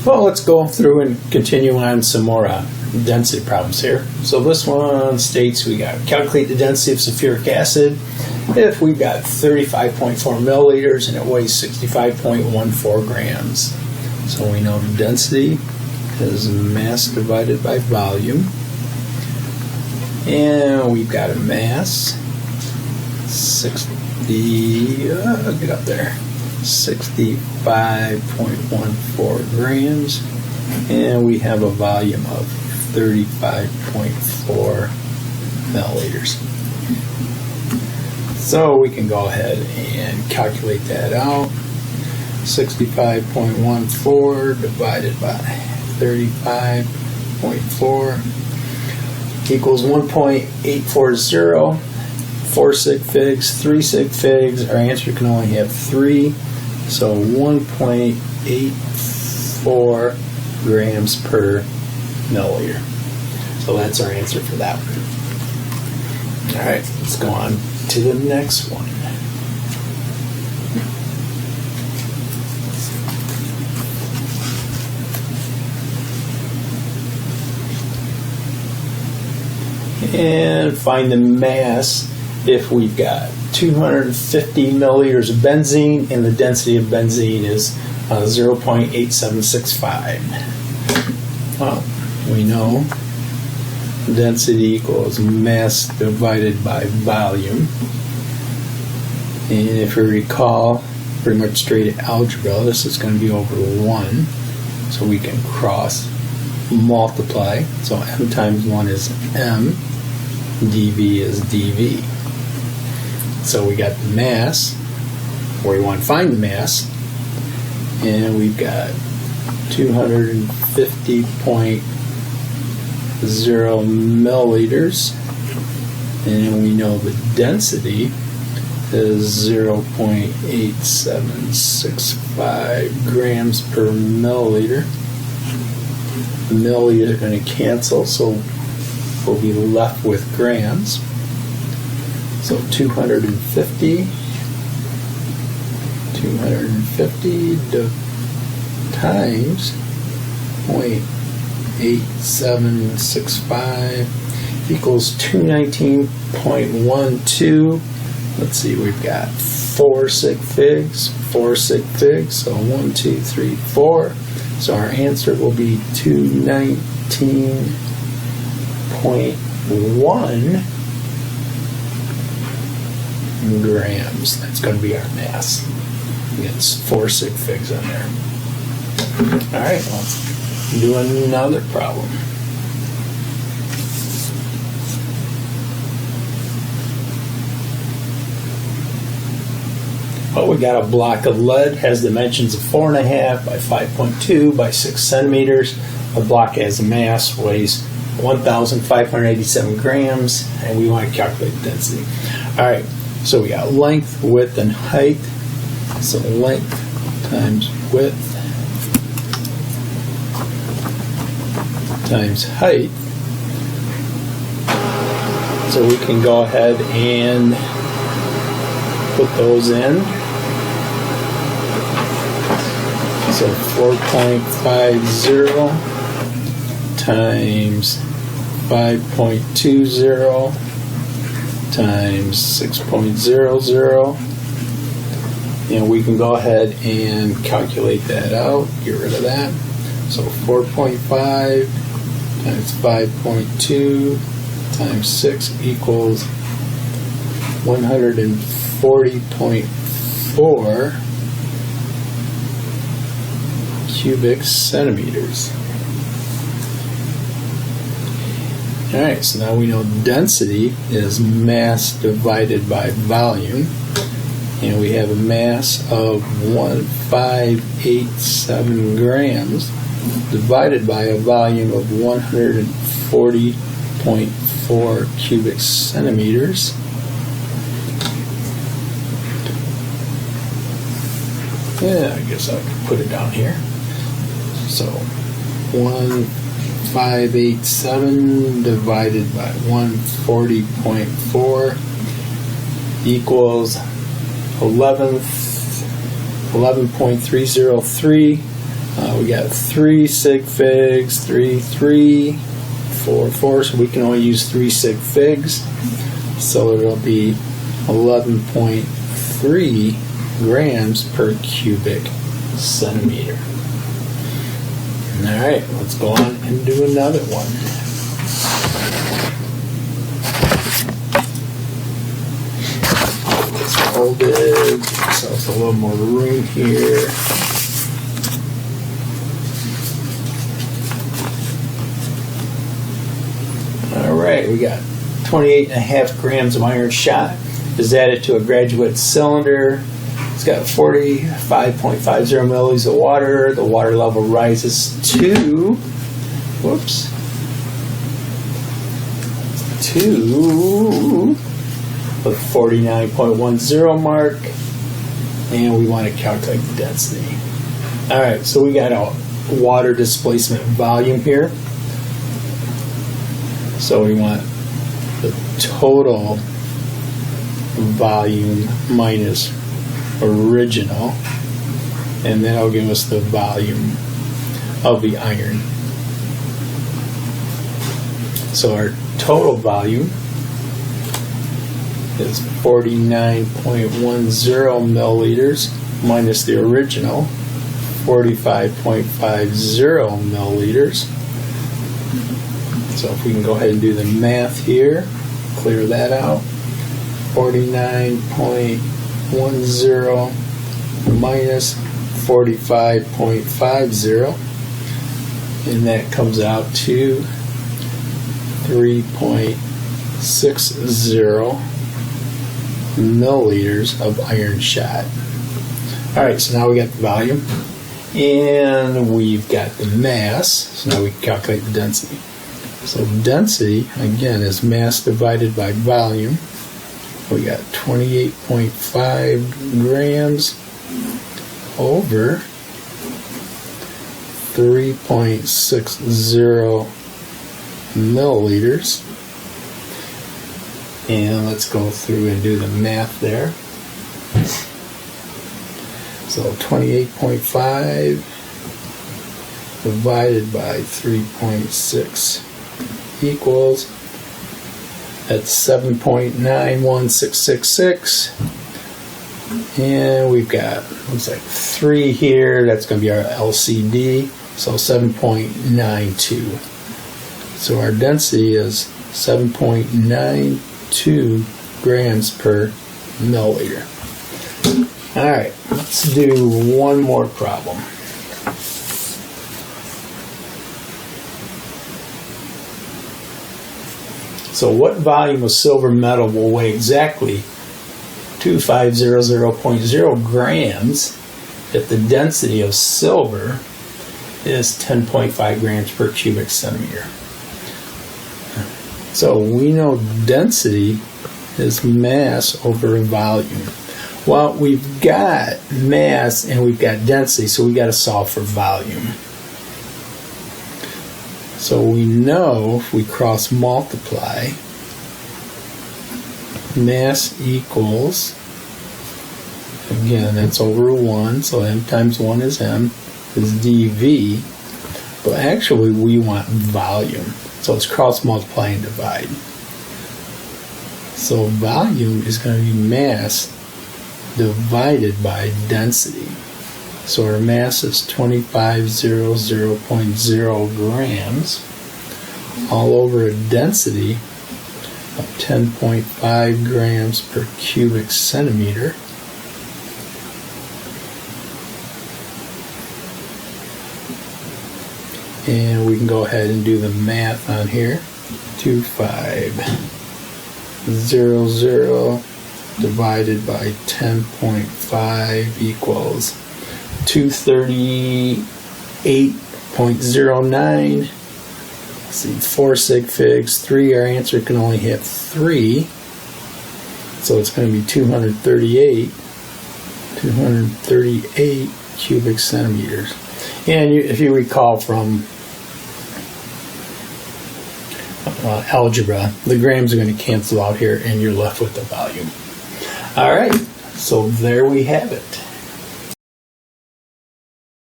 Well, let's go through and continue on some more density problems here. So this one states we got calculate the density of sulfuric acid if we've got 35.4 milliliters and it weighs 65.14 grams. So we know the density is mass divided by volume. And we've got a mass, 65.14 grams, and we have a volume of 35.4 milliliters. So we can go ahead and calculate that out. 65.14 divided by 35.4 equals 1.840. 4 sig figs, 3 sig figs. Our answer can only have 3, so 1.84 grams per milliliter. So that's our answer for that one. All right, let's go on to the next one. And find the mass if we've got 250 milliliters of benzene and the density of benzene is 0.8765. Well, we know density equals mass divided by volume. And if you recall, pretty much straight algebra, this is going to be over 1. So we can cross multiply. So m times 1 is m, dv is dv. So we got the mass, where we want to find the mass, and we've got 250.0 milliliters, and we know the density is 0.8765 grams per milliliter. The milliliter are going to cancel, so we'll be left with grams. So 250 times 0.8765 equals 219.12. Let's see, we've got 4 sig figs, so 1, 2, 3, 4. So our answer will be 219.1 grams. That's going to be our mass. It's 4 sig figs on there. Alright, let's do another problem. Well, we got a block of lead, has dimensions of 4.5 by 5.2 by 6 centimeters. A block has a mass, weighs 1,587 grams, and we want to calculate the density. Alright, so we got length, width, and height. So length times width times height. So we can go ahead and put those in. So 4.50 times 5.20 times 6.00, and we can go ahead and calculate that out, get rid of that. So 4.5 times 5.2 times 6 equals 140.4 cubic centimeters. Alright, so now we know density is mass divided by volume, and we have a mass of 1,587 grams divided by a volume of 140.4 cubic centimeters. Yeah, I guess I could put it down here. So 1,587 divided by 140.4 equals 11.303 We got 3 sig figs, 3, 3, 4, 4, so we can only use 3 sig figs. So it'll be 11.3 grams per cubic centimeter. Alright, let's go on and do another one. It's folded, so it's a little more room here. Alright, we got 28.5 grams of iron shot is added to a graduate cylinder. It's got 45.50 milliliters of water. The water level rises to, the 49.10 mark, and we want to calculate the density. Alright, so we got a water displacement volume here. So we want the total volume minus original, and that'll give us the volume of the iron. So our total volume is 49.10 milliliters minus the original 45.50 milliliters. So if we can go ahead and do the math here, clear that out. 49.10 minus 45.50, and that comes out to 3.60 milliliters of iron shot. Alright, so now we got the volume and we've got the mass, so now we can calculate the density. So density, again, is mass divided by volume. We got 28.5 grams over 3.60 milliliters. And let's go through and do the math there. So 28.5 divided by 3.6 equals, that's 7.91666, and we've got, looks like 3 here, that's going to be our LCD, so 7.92. So our density is 7.92 grams per milliliter. Alright, let's do one more problem. So what volume of silver metal will weigh exactly 2500.0 grams if the density of silver is 10.5 grams per cubic centimeter? So we know density is mass over volume. Well, we've got mass and we've got density, so we got to solve for volume. So we know if we cross multiply, mass equals, again, that's over 1, so m times 1 is m, is dV, but actually we want volume, so it's cross multiply and divide. So volume is going to be mass divided by density. So our mass is 2500.0 grams all over a density of 10.5 grams per cubic centimeter. And we can go ahead and do the math on here. 2500 divided by 10.5 equals 238.09. Let's see, 4 sig figs, 3. Our answer can only have 3. So it's going to be 238 cubic centimeters. And if you recall from algebra, the grams are going to cancel out here and you're left with the volume. Alright, so there we have it.